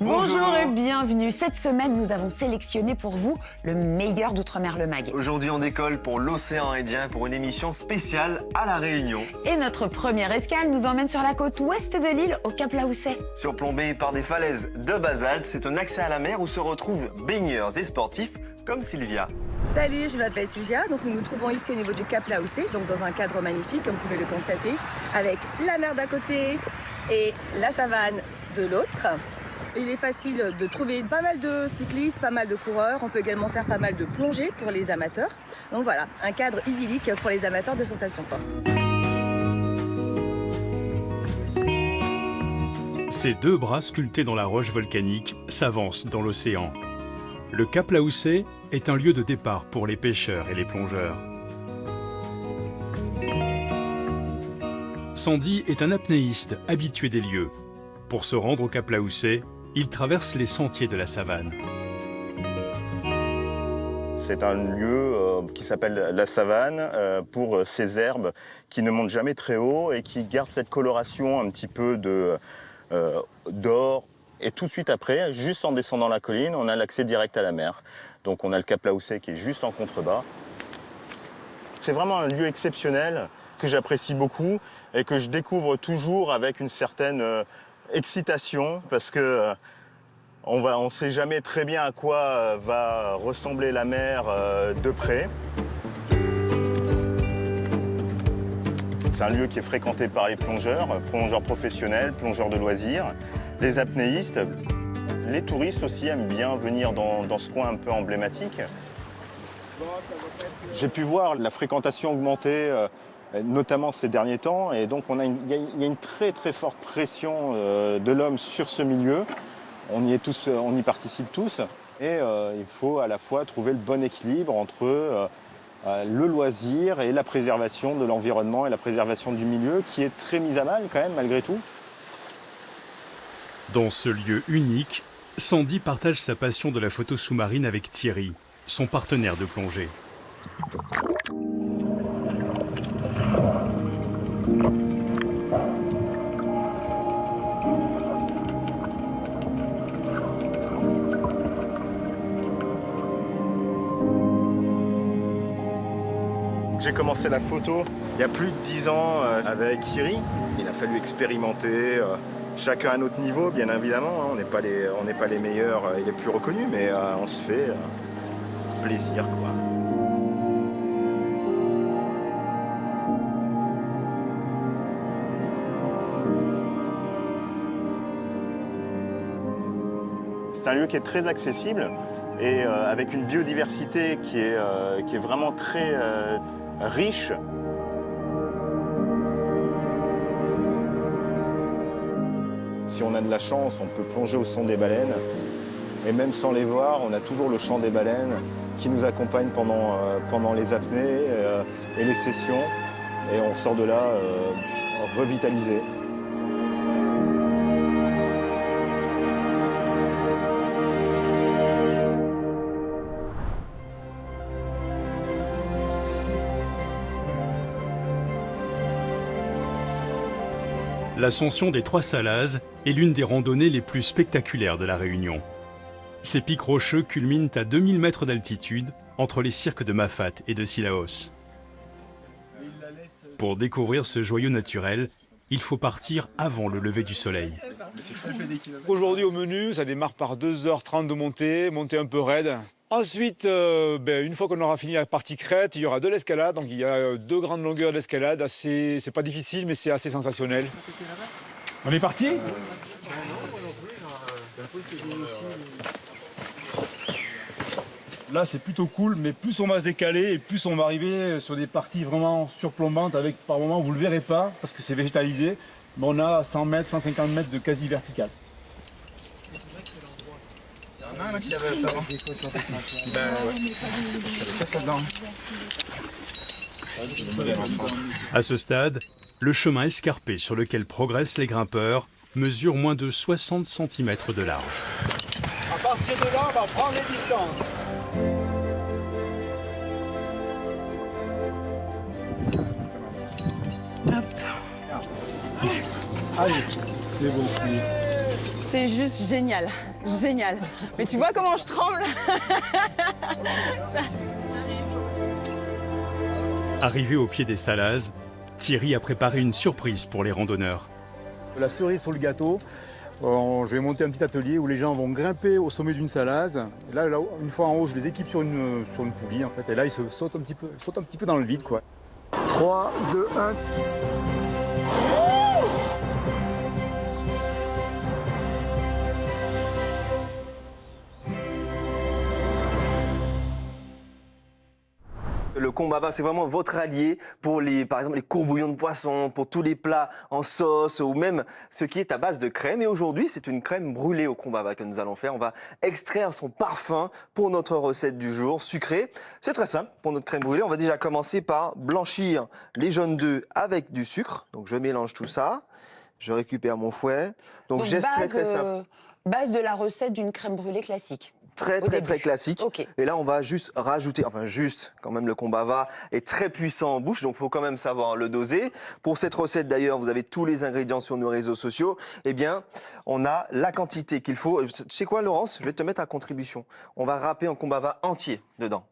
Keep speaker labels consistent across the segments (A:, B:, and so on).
A: Bonjour et bienvenue. Cette semaine, nous avons sélectionné pour vous le meilleur d'Outre-mer le Mag.
B: Aujourd'hui, on décolle pour l'océan Indien pour une émission spéciale à La Réunion.
A: Et notre première escale nous emmène sur la côte ouest de l'île, au Cap Laousset.
B: Surplombé par des falaises de basalte, c'est un accès à la mer où se retrouvent baigneurs et sportifs comme Sylvia.
C: Salut, je m'appelle Sylvia. Donc nous nous trouvons ici au niveau du Cap Laousset, donc dans un cadre magnifique, comme vous pouvez le constater, avec la mer d'un côté et la savane de l'autre. Il est facile de trouver pas mal de cyclistes, pas mal de coureurs. On peut également faire pas mal de plongées pour les amateurs. Donc voilà, un cadre idyllique pour les amateurs de sensations fortes.
D: Ces deux bras sculptés dans la roche volcanique s'avancent dans l'océan. Le Cap Laousset est un lieu de départ pour les pêcheurs et les plongeurs. Sandy est un apnéiste habitué des lieux. Pour se rendre au Cap Laousset, il traverse les sentiers de la savane.
E: C'est un lieu qui s'appelle la savane pour ces herbes qui ne montent jamais très haut et qui gardent cette coloration un petit peu d'or. Et tout de suite après, juste en descendant la colline, on a l'accès direct à la mer. Donc on a le Cap Laousset qui est juste en contrebas. C'est vraiment un lieu exceptionnel que j'apprécie beaucoup et que je découvre toujours avec une certaine excitation parce que on ne sait jamais très bien à quoi va ressembler la mer de près. C'est un lieu qui est fréquenté par les plongeurs professionnels, plongeurs de loisirs, les apnéistes. Les touristes aussi aiment bien venir dans ce coin un peu emblématique. J'ai pu voir la fréquentation augmenter, notamment ces derniers temps, et donc il y a une très très forte pression de l'homme sur ce milieu. On y participe tous, et il faut à la fois trouver le bon équilibre entre le loisir et la préservation de l'environnement et la préservation du milieu, qui est très mise à mal quand même, malgré tout.
D: Dans ce lieu unique, Sandy partage sa passion de la photo sous-marine avec Thierry, son partenaire de plongée.
E: J'ai commencé la photo il y a plus de 10 ans avec Thierry. Il a fallu expérimenter, chacun à notre niveau, bien évidemment. On n'est pas les meilleurs et les plus reconnus, mais on se fait plaisir, quoi. C'est un lieu qui est très accessible et avec une biodiversité qui est vraiment très riche. Si on a de la chance, on peut plonger au son des baleines. Et même sans les voir, on a toujours le chant des baleines qui nous accompagne pendant les apnées et les sessions. Et on sort de là revitalisé.
D: L'ascension des Trois Salazes est l'une des randonnées les plus spectaculaires de la Réunion. Ces pics rocheux culminent à 2000 mètres d'altitude entre les cirques de Mafate et de Sillaos. Pour découvrir ce joyau naturel, il faut partir avant le lever du soleil.
F: Aujourd'hui au menu, ça démarre par 2h30 de montée un peu raide. Ensuite, une fois qu'on aura fini la partie crête, il y aura de l'escalade. Donc il y a 2 grandes longueurs d'escalade. C'est pas difficile, mais c'est assez sensationnel. On est parti ? Là, c'est plutôt cool, mais plus on va se décaler et plus on va arriver sur des parties vraiment surplombantes avec, par moments, vous le verrez pas parce que c'est végétalisé, mais on a 100 mètres, 150 mètres de quasi vertical.
D: À ce stade, le chemin escarpé sur lequel progressent les grimpeurs mesure moins de 60 cm de large.
F: À partir de là, on va prendre les distances.
A: C'est juste génial.
C: Génial. Mais tu vois comment je tremble?
D: Arrivé au pied des Salazes, Thierry a préparé une surprise pour les randonneurs.
F: La cerise sur le gâteau, je vais monter un petit atelier où les gens vont grimper au sommet d'une salase. Et là, une fois en haut, je les équipe sur une poulie en fait. Et là, ils sautent un petit peu dans le vide, quoi. 3, 2, 1.
B: Le Combava, c'est vraiment votre allié pour par exemple, les courbouillons de poisson, pour tous les plats en sauce ou même ce qui est à base de crème. Et aujourd'hui, c'est une crème brûlée au Combava que nous allons faire. On va extraire son parfum pour notre recette du jour, sucrée. C'est très simple pour notre crème brûlée. On va déjà commencer par blanchir les jaunes d'œufs avec du sucre. Donc, je mélange tout ça. Je récupère mon fouet. Donc geste très simple.
A: Base de la recette d'une crème brûlée classique.
B: Très classique.
A: Okay.
B: Et là, on va juste rajouter, quand même, le Combava est très puissant en bouche, donc il faut quand même savoir le doser. Pour cette recette, d'ailleurs, vous avez tous les ingrédients sur nos réseaux sociaux. Eh bien, on a la quantité qu'il faut. Tu sais quoi, Laurence? Je vais te mettre à contribution. On va râper un Combava entier dedans.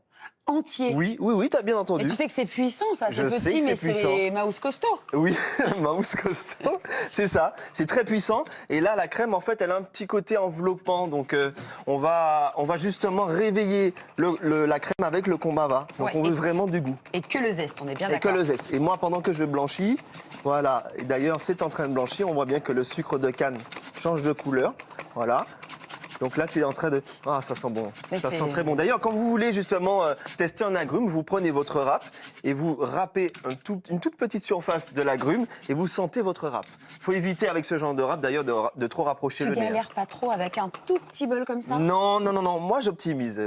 A: Entier.
B: Oui, t'as bien entendu.
A: Et tu sais que c'est puissant, ça.
B: Je sais
A: petit,
B: que
A: mais
B: c'est puissant.
A: c'est mouse costaud.
B: Oui, mouse costaud, c'est ça. C'est très puissant. Et là, la crème, en fait, elle a un petit côté enveloppant. Donc, on va justement réveiller la crème avec le Combava. Donc, on veut vraiment du goût.
A: Et que le zeste, on est bien
B: d'accord. Et que le zeste. Et moi, pendant que je blanchis, voilà. Et d'ailleurs, c'est en train de blanchir. On voit bien que le sucre de canne change de couleur. Voilà. Donc là, tu es en train de... Ah, ça sent bon. Ça sent très bon. D'ailleurs, quand vous voulez justement tester un agrume, vous prenez votre râpe et vous râpez une toute petite surface de l'agrume et vous sentez votre râpe. Il faut éviter avec ce genre de râpe, d'ailleurs, de trop rapprocher le nez.
A: Tu galères pas trop avec un tout petit bol comme ça?
B: Non. Moi, j'optimise,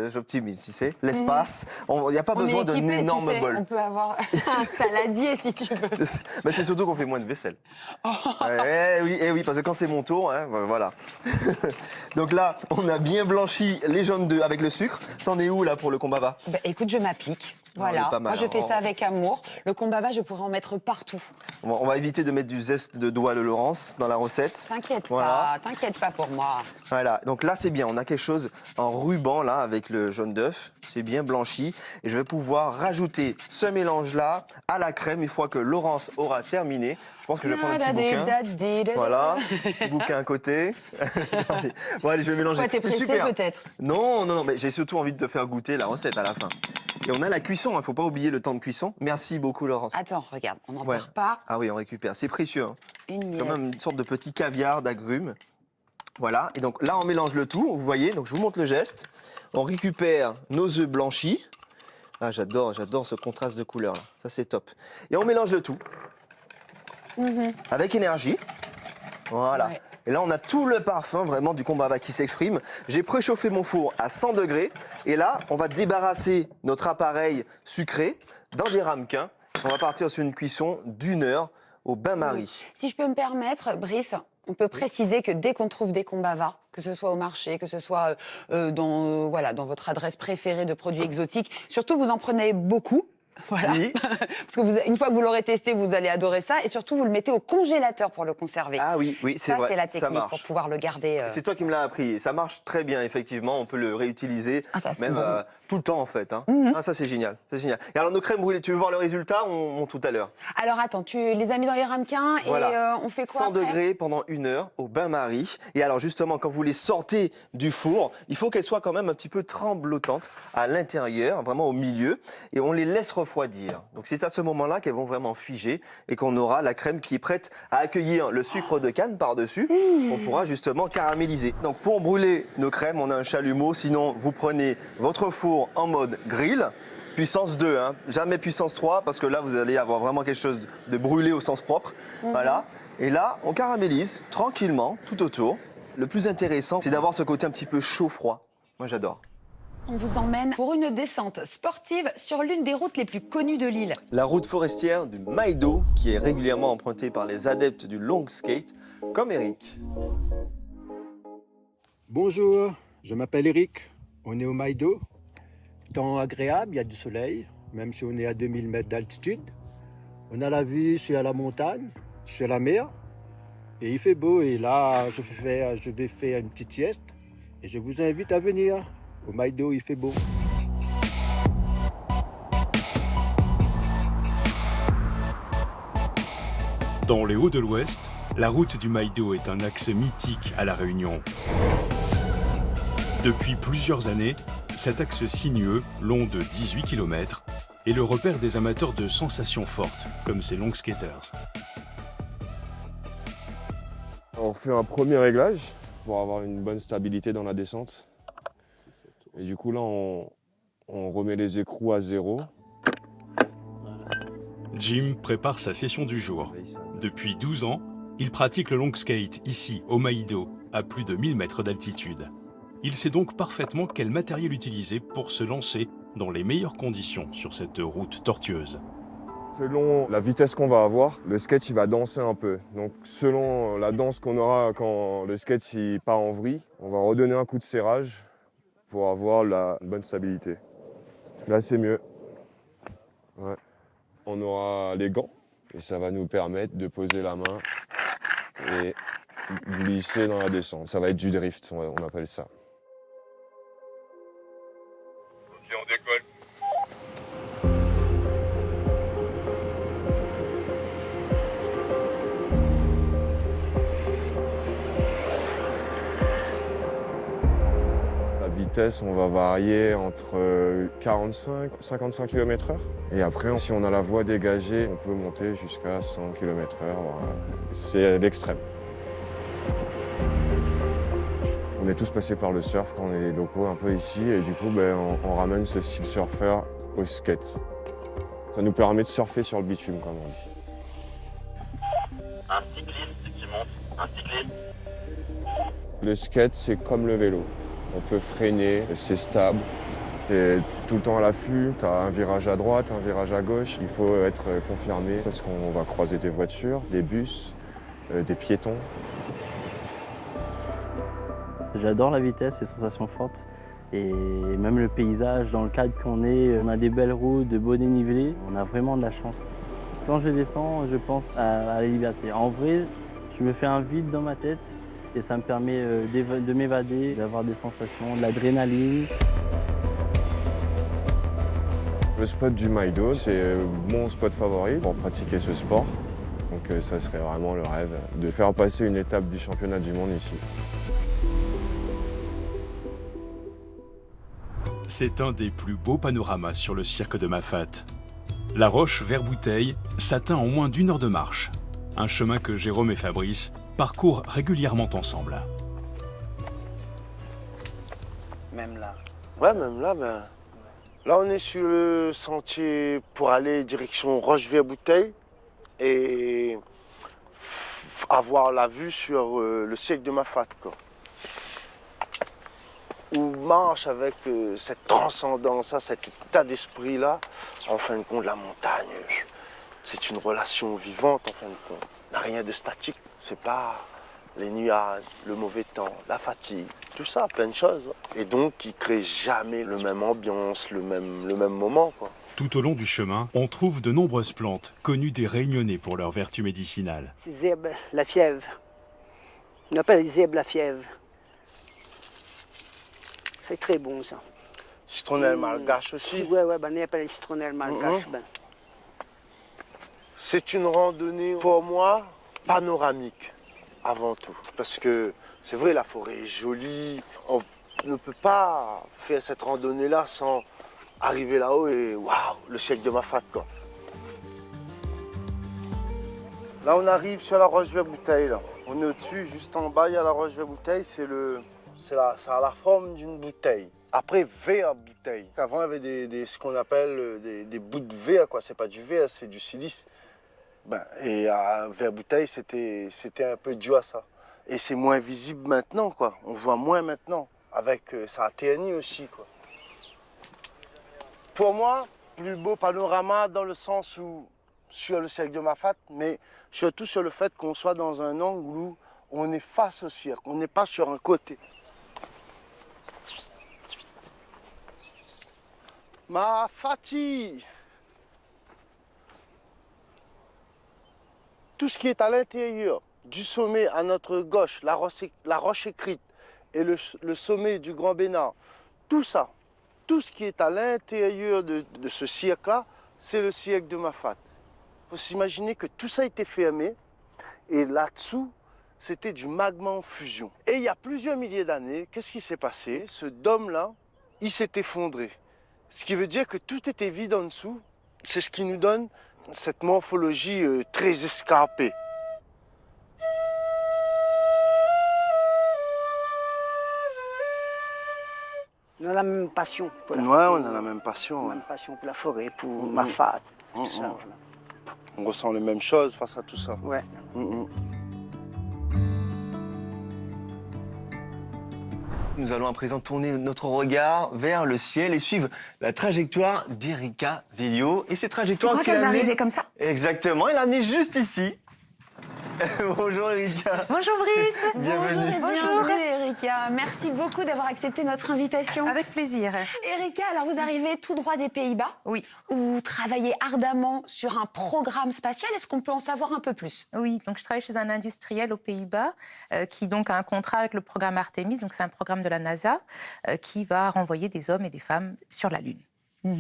B: tu sais. L'espace, il n'y a pas besoin d'un énorme bol.
A: On peut avoir un saladier si tu veux.
B: Mais c'est surtout qu'on fait moins de vaisselle. Oui, parce que quand c'est mon tour, hein, voilà. Donc là, on a bien blanchi les jaunes d'œufs avec le sucre. T'en es où là pour le Combava?
A: Écoute, je m'applique. Voilà, moi je fais ça avec amour. Le Combava, je pourrais en mettre partout.
B: On va éviter de mettre du zeste de doigt de Laurence dans la recette.
A: T'inquiète pas pour moi.
B: Voilà, donc là c'est bien, on a quelque chose en ruban là avec le jaune d'œuf, c'est bien blanchi. Et je vais pouvoir rajouter ce mélange-là à la crème une fois que Laurence aura terminé. Je pense que je vais prendre un petit bouquin. Voilà, petit bouquin à côté. Bon allez, je vais mélanger.
A: T'es pressé peut-être?
B: Non, mais j'ai surtout envie de te faire goûter la recette à la fin. Et on a la cuisson, il ne faut pas oublier le temps de cuisson. Merci beaucoup, Laurence.
A: Attends, regarde, on n'en perd pas.
B: Ah oui, on récupère. C'est précieux. Hein.
A: Une
B: quand même une sorte de petit caviar d'agrumes. Voilà. Et donc là, on mélange le tout. Vous voyez, donc je vous montre le geste. On récupère nos œufs blanchis. Ah, j'adore ce contraste de couleurs. Ça, c'est top. Et on mélange le tout. Avec énergie. Voilà. Ouais. Et là, on a tout le parfum vraiment du Combava qui s'exprime. J'ai préchauffé mon four à 100 degrés. Et là, on va débarrasser notre appareil sucré dans des ramequins. On va partir sur une cuisson d'1 heure au bain-marie.
A: Si je peux me permettre, Brice, on peut préciser que dès qu'on trouve des Combava, que ce soit au marché, que ce soit dans votre adresse préférée de produits exotiques, surtout vous en prenez beaucoup. Voilà. Oui. Parce que une fois que vous l'aurez testé, vous allez adorer ça. Et surtout, vous le mettez au congélateur pour le conserver.
B: Ah oui, c'est vrai.
A: Ça, c'est la technique pour pouvoir le garder.
B: C'est toi qui me l'as appris. Ça marche très bien, effectivement. On peut le réutiliser même tout le temps, en fait. Hein. Ah, ça, c'est génial. Et alors, nos crèmes brûlées, tu veux voir le résultat? On monte tout à l'heure.
A: Alors, attends, tu les as mis dans les ramequins et on fait quoi
B: 100 degrés pendant 1 heure au bain-marie. Et alors, justement, quand vous les sortez du four, il faut qu'elles soient quand même un petit peu tremblotantes à l'intérieur, vraiment au milieu. Et on les laisse refroidir. Donc, c'est à ce moment-là qu'elles vont vraiment figer et qu'on aura la crème qui est prête à accueillir le sucre de canne par-dessus. On pourra justement caraméliser. Donc, pour brûler nos crèmes, on a un chalumeau. Sinon, vous prenez votre four en mode grill. Puissance 2, hein. Jamais puissance 3, parce que là, vous allez avoir vraiment quelque chose de brûlé au sens propre. Voilà. Et là, on caramélise tranquillement, tout autour. Le plus intéressant, c'est d'avoir ce côté un petit peu chaud-froid. Moi, j'adore.
A: On vous emmène pour une descente sportive sur l'une des routes les plus connues de l'île.
B: La route forestière du Maïdo, qui est régulièrement empruntée par les adeptes du long skate, comme Eric.
G: Bonjour, je m'appelle Eric. On est au Maïdo. Temps agréable, il y a du soleil, même si on est à 2000 mètres d'altitude. On a la vue sur la montagne, sur la mer. Et il fait beau. Et là, je vais faire une petite sieste. Et je vous invite à venir. Au Maïdo, il fait beau.
D: Dans les Hauts de l'Ouest, la route du Maïdo est un axe mythique à La Réunion. Depuis plusieurs années, cet axe sinueux, long de 18 km, est le repère des amateurs de sensations fortes, comme ces long skaters.
H: On fait un premier réglage pour avoir une bonne stabilité dans la descente. Et du coup là, on remet les écrous à zéro.
D: Jim prépare sa session du jour. Depuis 12 ans, il pratique le long skate ici, au Maïdo, à plus de 1000 mètres d'altitude. Il sait donc parfaitement quel matériel utiliser pour se lancer dans les meilleures conditions sur cette route tortueuse.
H: Selon la vitesse qu'on va avoir, le skate il va danser un peu. Donc selon la danse qu'on aura quand le skate il part en vrille, on va redonner un coup de serrage pour avoir la bonne stabilité. Là c'est mieux. Ouais. On aura les gants et ça va nous permettre de poser la main et glisser dans la descente. Ça va être du drift, on appelle ça.
I: Ok, on décolle.
H: La vitesse, on va varier entre 45 et 55 km/h. Et après, si on a la voie dégagée, on peut monter jusqu'à 100 km/h. C'est l'extrême. On est tous passés par le surf quand on est locaux un peu ici. Et du coup, on ramène ce style surfeur au skate. Ça nous permet de surfer sur le bitume, comme on dit.
I: Un cycliste qui monte, un cycliste.
H: Le skate, c'est comme le vélo. On peut freiner, c'est stable. Tu es tout le temps à l'affût, tu as un virage à droite, un virage à gauche. Il faut être confirmé parce qu'on va croiser des voitures, des bus, des piétons.
J: J'adore la vitesse, les sensations fortes. Et même le paysage, dans le cadre qu'on est, on a des belles routes, de beaux dénivelés. On a vraiment de la chance. Quand je descends, je pense à la liberté. En vrai, je me fais un vide dans ma tête. Et ça me permet de m'évader, d'avoir des sensations, de l'adrénaline.
H: Le spot du Maïdo, c'est mon spot favori pour pratiquer ce sport. Donc ça serait vraiment le rêve de faire passer une étape du championnat du monde ici.
D: C'est un des plus beaux panoramas sur le cirque de Mafat. La roche Vert-Bouteille s'atteint en moins d'1 heure de marche. Un chemin que Jérôme et Fabrice parcourent régulièrement ensemble.
J: Même là.
K: Ouais, même là, là on est sur le sentier pour aller direction Roche-Vert-Bouteille et avoir la vue sur le cirque de Mafat, quoi. On marche avec cette transcendance, cet état d'esprit-là. En fin de compte, la montagne, c'est une relation vivante, en fin de compte. Il n'y a rien de statique. C'est pas les nuages, le mauvais temps, la fatigue, tout ça, plein de choses. Et donc, il ne crée jamais le même ambiance, le même moment, quoi.
D: Tout au long du chemin, on trouve de nombreuses plantes connues des Réunionnais pour leur vertu médicinale.
L: C'est zèbre, la fièvre. On appelle les zèbres la fièvre. C'est très bon, ça.
K: Citronnelle malgache aussi.
L: Ouais, on appelle les citronnelles malgaches.
K: C'est une randonnée, pour moi, panoramique, avant tout. Parce que c'est vrai, la forêt est jolie. On ne peut pas faire cette randonnée-là sans arriver là-haut et waouh, le cirque de Mafat, quoi. Là, on arrive sur la Roche-Vert-Bouteille, là. On est au-dessus, juste en bas, il y a la Roche-Vert-Bouteille. Ça a la forme d'une bouteille. Après, verre bouteille. Avant, il y avait ce qu'on appelle des bouts de verre, quoi. C'est pas du verre, c'est du silice. Et à verre bouteille, c'était un peu dû à ça. Et c'est moins visible maintenant, quoi. On voit moins maintenant. Avec ça a terni aussi, quoi. Pour moi, plus beau panorama dans le sens où sur le cirque de Mafat, mais surtout sur le fait qu'on soit dans un angle où on est face au cirque, on n'est pas sur un côté. Mafati. Tout ce qui est à l'intérieur du sommet à notre gauche, la roche écrite, et le sommet du Grand Bénard, tout ça, tout ce qui est à l'intérieur de ce cirque-là, c'est le cirque de Mafate. Il faut s'imaginer que tout ça a été fermé et là-dessous, c'était du magma en fusion. Et il y a plusieurs milliers d'années, qu'est-ce qui s'est passé? Ce dôme-là, il s'est effondré. Ce qui veut dire que tout était vide en dessous. C'est ce qui nous donne cette morphologie très escarpée.
L: On a la même passion pour la
K: Ouais, on a la même passion.
L: La même passion pour la forêt, pour Mafate, tout ça. Voilà.
K: On ressent les mêmes choses face à tout ça.
L: Ouais.
B: Nous allons à présent tourner notre regard vers le ciel et suivre la trajectoire d'Erika Veillot. Et cette trajectoire
A: qu'elle va arriver comme ça?
B: Exactement, elle a amené juste ici. Bonjour Erika.
M: Bonjour Brice.
B: Bienvenue.
A: Bonjour Erika, merci beaucoup d'avoir accepté notre invitation.
M: Avec plaisir.
A: Erika, alors vous arrivez tout droit des Pays-Bas.
M: Oui.
A: Vous travaillez ardemment sur un programme spatial. Est-ce qu'on peut en savoir un peu plus?
M: Oui, donc je travaille chez un industriel aux Pays-Bas qui donc a un contrat avec le programme Artemis, donc c'est un programme de la NASA qui va renvoyer des hommes et des femmes sur la Lune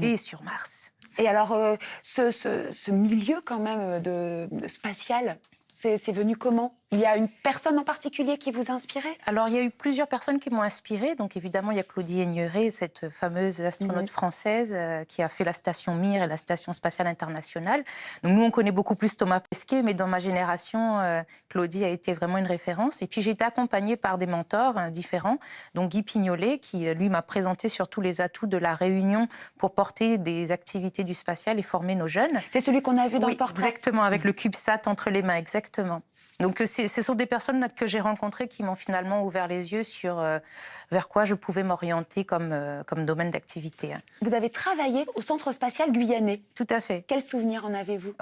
M: et sur Mars.
A: Et alors, ce milieu quand même de spatial, c'est venu comment? Il y a une personne en particulier qui vous a inspiré?
M: Alors, il y a eu plusieurs personnes qui m'ont inspirée. Donc, évidemment, il y a Claudie Aigneret, cette fameuse astronaute française qui a fait la station Mir et la Station spatiale internationale. Donc, nous, on connaît beaucoup plus Thomas Pesquet, mais dans ma génération, Claudie a été vraiment une référence. Et puis, j'ai été accompagnée par des mentors différents. Donc, Guy Pignolet, qui, lui, m'a présenté surtout les atouts de la Réunion pour porter des activités du spatial et former nos jeunes.
A: C'est celui qu'on a vu dans le portrait?
M: Exactement, avec le CubeSat entre les mains, exactement. Donc, ce sont des personnes que j'ai rencontrées qui m'ont finalement ouvert les yeux sur vers quoi je pouvais m'orienter comme domaine d'activité.
A: Vous avez travaillé au Centre spatial guyanais.
M: Tout à fait.
A: Quels souvenirs en avez-vous?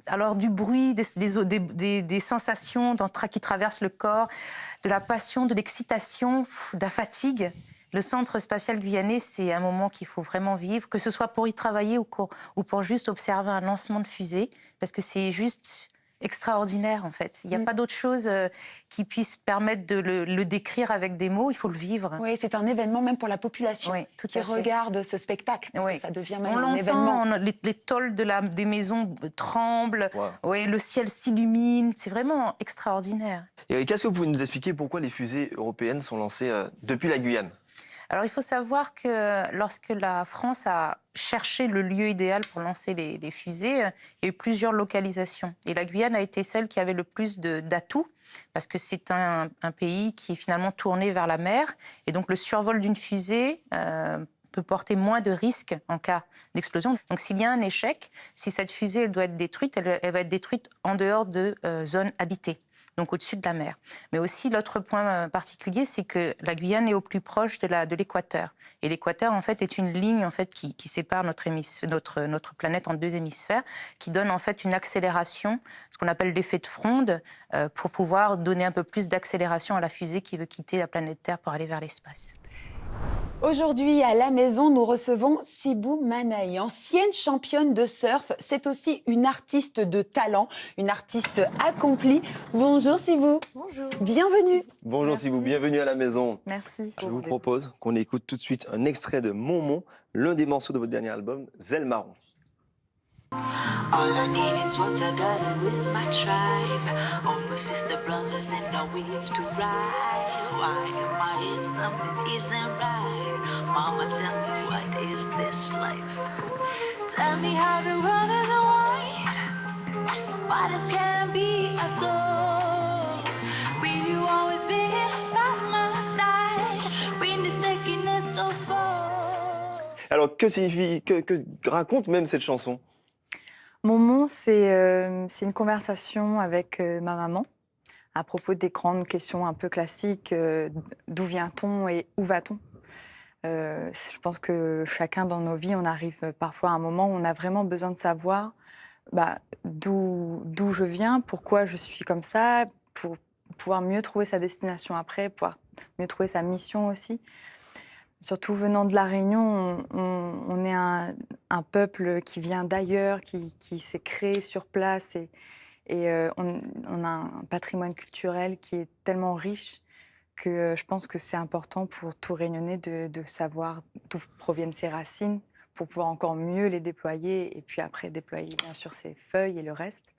M: Alors, du bruit, des sensations qui traversent le corps, de la passion, de l'excitation, de la fatigue. Le Centre spatial guyanais, c'est un moment qu'il faut vraiment vivre, que ce soit pour y travailler ou pour juste observer un lancement de fusée, parce que c'est juste extraordinaire, en fait. Il n'y a pas d'autre chose qui puisse permettre de le décrire avec des mots. Il faut le vivre.
A: Oui, c'est un événement même pour la population qui regarde ce spectacle, parce que ça devient même un événement.
M: Les tôles des maisons tremblent, le ciel s'illumine. C'est vraiment extraordinaire.
B: Et qu'est-ce que vous pouvez nous expliquer pourquoi les fusées européennes sont lancées depuis la Guyane?
M: Alors, il faut savoir que lorsque la France a cherché le lieu idéal pour lancer les fusées, il y a eu plusieurs localisations. Et la Guyane a été celle qui avait le plus d'atouts, parce que c'est un pays qui est finalement tourné vers la mer. Et donc, le survol d'une fusée peut porter moins de risques en cas d'explosion. Donc, s'il y a un échec, si cette fusée elle doit être détruite, elle va être détruite en dehors de zones habitées. Donc au-dessus de la mer. Mais aussi, l'autre point particulier, c'est que la Guyane est au plus proche de l'équateur. Et l'équateur, en fait, est une ligne en fait, qui sépare notre planète en deux hémisphères, qui donne en fait une accélération, ce qu'on appelle l'effet de fronde, pour pouvoir donner un peu plus d'accélération à la fusée qui veut quitter la planète Terre pour aller vers l'espace.
A: Aujourd'hui, à la maison, nous recevons Sibou Manaï, ancienne championne de surf. C'est aussi une artiste de talent, une artiste accomplie. Bonjour Sibou.
M: Bonjour.
A: Bienvenue.
B: Bonjour Sibou, bienvenue à la maison.
M: Merci.
B: Je vous propose qu'on écoute tout de suite un extrait de Momon, l'un des morceaux de votre dernier album, Zèle Marron.
N: All I need is what I gather with my tribe. All my sister brothers and now we have to ride. Why am I in something isn't right? Mama, tell me what is this life? Tell me how the world is white. Why this can't be a soul? Will you always be by my side? When this stickiness so full.
B: Alors, que raconte même cette chanson?
O: Momon, c'est une conversation avec ma maman à propos des grandes questions un peu classiques. D'où vient-on et où va-t-on? Je pense que chacun dans nos vies, on arrive parfois à un moment où on a vraiment besoin de savoir d'où je viens, pourquoi je suis comme ça, pour pouvoir mieux trouver sa destination après, pouvoir mieux trouver sa mission aussi. Surtout venant de La Réunion, on est un peuple qui vient d'ailleurs, qui s'est créé sur place et on a un patrimoine culturel qui est tellement riche que je pense que c'est important pour tout Réunionnais de savoir d'où proviennent ses racines pour pouvoir encore mieux les déployer et puis après déployer bien sûr ses feuilles et le reste.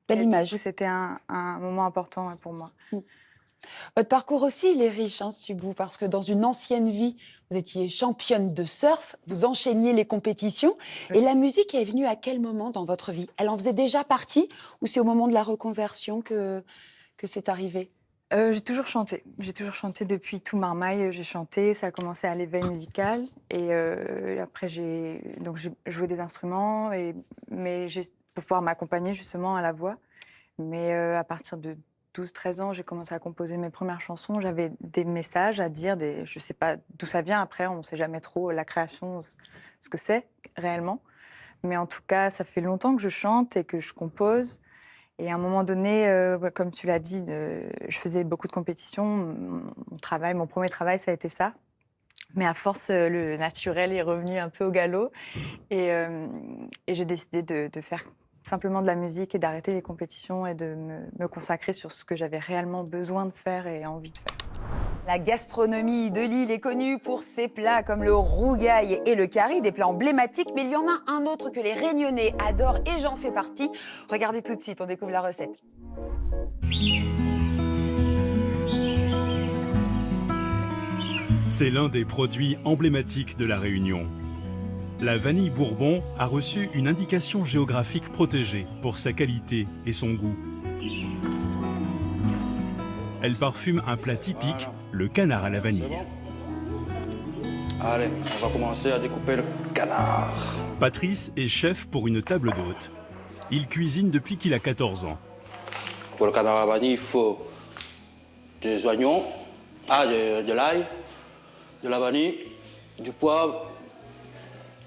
A: Belle image.
O: C'était un moment important pour moi.
A: Votre parcours aussi, il est riche, hein, Subou, parce que dans une ancienne vie, vous étiez championne de surf, vous enchaîniez les compétitions. Et la musique est venue à quel moment dans votre vie? Elle en faisait déjà partie ou c'est au moment de la reconversion que c'est arrivé?
O: J'ai toujours chanté. J'ai toujours chanté depuis tout marmaille. J'ai chanté, ça a commencé à l'éveil musical. Et après, j'ai joué des instruments, pour pouvoir m'accompagner justement à la voix. Mais à partir de 12-13 ans, j'ai commencé à composer mes premières chansons. J'avais des messages à dire, je ne sais pas d'où ça vient après, on ne sait jamais trop la création, ce que c'est réellement. Mais en tout cas, ça fait longtemps que je chante et que je compose. Et à un moment donné, comme tu l'as dit, je faisais beaucoup de compétitions. Mon premier travail, ça a été ça. Mais à force, le naturel est revenu un peu au galop. Et j'ai décidé de faire simplement de la musique et d'arrêter les compétitions et de me consacrer sur ce que j'avais réellement besoin de faire et envie de faire.
A: La gastronomie de Lille est connue pour ses plats comme le rougail et le curry, des plats emblématiques, mais il y en a un autre que les Réunionnais adorent et j'en fais partie. Regardez tout de suite, on découvre la recette.
D: C'est l'un des produits emblématiques de la Réunion. La vanille Bourbon a reçu une indication géographique protégée pour sa qualité et son goût. Elle parfume un plat typique, le canard à la vanille.
P: Allez, on va commencer à découper le canard.
D: Patrice est chef pour une table d'hôte. Il cuisine depuis qu'il a 14 ans.
P: Pour le canard à la vanille, il faut des oignons, de l'ail, de la vanille, du poivre,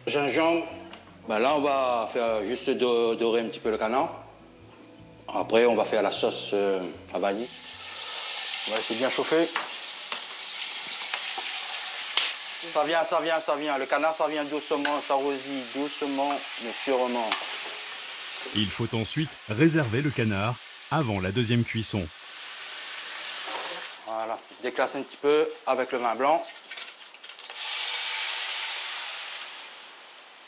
P: gingembre. Ben là, on va faire juste dorer un petit peu le canard. Après, on va faire la sauce à vanille. On va laisser bien chauffer. Ça vient, ça vient, ça vient. Le canard, ça vient doucement, ça rosit doucement, mais sûrement.
D: Il faut ensuite réserver le canard avant la deuxième cuisson.
P: Voilà, je déclasse un petit peu avec le vin blanc.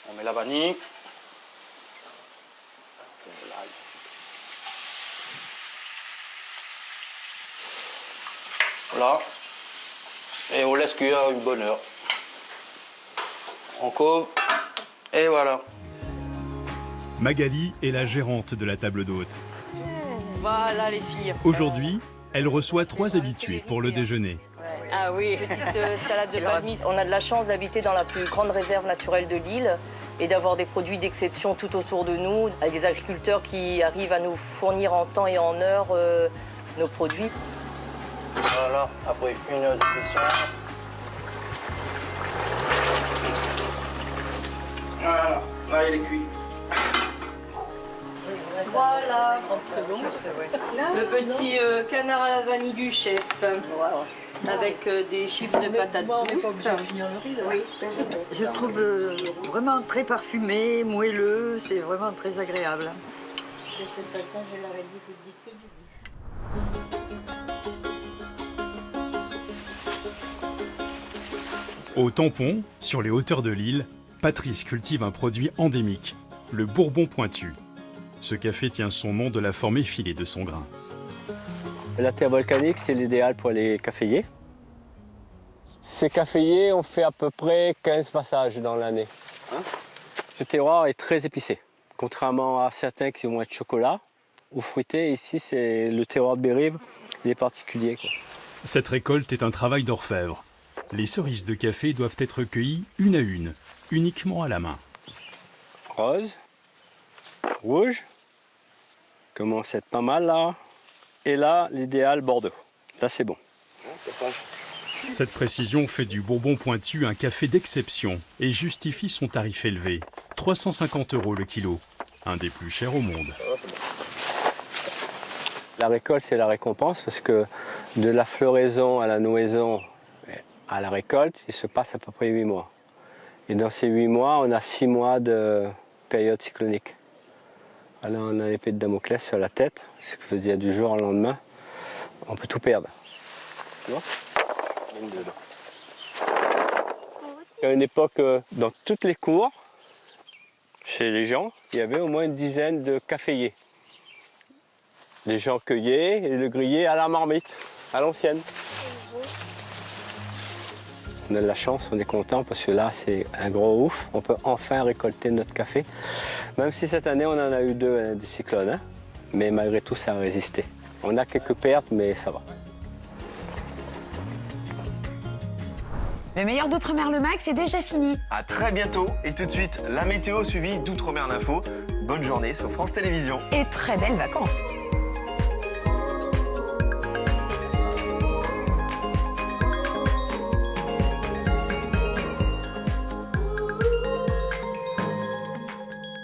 P: On met la vanille. Voilà. Et on laisse cuire une bonne heure. On couvre. Et voilà.
D: Magali est la gérante de la table d'hôte.
Q: Voilà les filles.
D: Aujourd'hui, elle reçoit 3 habitués pour le déjeuner.
Q: Ah oui. Petite salade de palmis. On a de la chance d'habiter dans la plus grande réserve naturelle de l'île et d'avoir des produits d'exception tout autour de nous, avec des agriculteurs qui arrivent à nous fournir en temps et en heure nos produits.
P: Voilà, après 1 heure de cuisson. Voilà, là il est cuit.
Q: Voilà, 30 secondes. Le petit canard à la vanille du chef. Avec des chips de patates douces.
L: Je trouve vraiment très parfumé, moelleux, c'est vraiment très agréable.
Q: De toute façon, je leur ai dit, vous dites que du
D: Au Tampon, sur les hauteurs de l'île, Patrice cultive un produit endémique, le Bourbon pointu. Ce café tient son nom de la forme effilée de son grain.
R: La terre volcanique, c'est l'idéal pour les caféiers. Ces caféiers, on fait à peu près 15 passages dans l'année. Ce terroir est très épicé. Contrairement à certains qui vont être chocolat ou fruités, ici, c'est le terroir de Bérive, il est particulier, quoi.
D: Cette récolte est un travail d'orfèvre. Les cerises de café doivent être cueillies une à une, uniquement à la main.
R: Rose, rouge, commence à être pas mal là. Et là, l'idéal Bordeaux. Là, c'est bon.
D: Cette précision fait du Bourbon pointu un café d'exception et justifie son tarif élevé, 350 € le kilo, un des plus chers au monde.
R: La récolte, c'est la récompense parce que de la floraison à la nouaison à la récolte, il se passe à peu près 8 mois. Et dans ces 8 mois, on a 6 mois de période cyclonique. Alors on a l'épée de Damoclès sur la tête, ce qui veut dire du jour au lendemain, on peut tout perdre. tu vois. Une dedans. À une époque, dans toutes les cours, chez les gens, il y avait au moins une dizaine de caféiers. Les gens cueillaient et le grillaient à la marmite, à l'ancienne. On a de la chance, on est content parce que là c'est un gros ouf. On peut enfin récolter notre café. Même si cette année on en a eu deux des cyclones, hein, mais malgré tout ça a résisté. On a quelques pertes mais ça va.
A: Le meilleur d'Outre-mer le Mac, c'est déjà fini.
B: À très bientôt et tout de suite la météo suivie d'Outre-mer l'info. Bonne journée sur France Télévisions.
A: Et très belles vacances.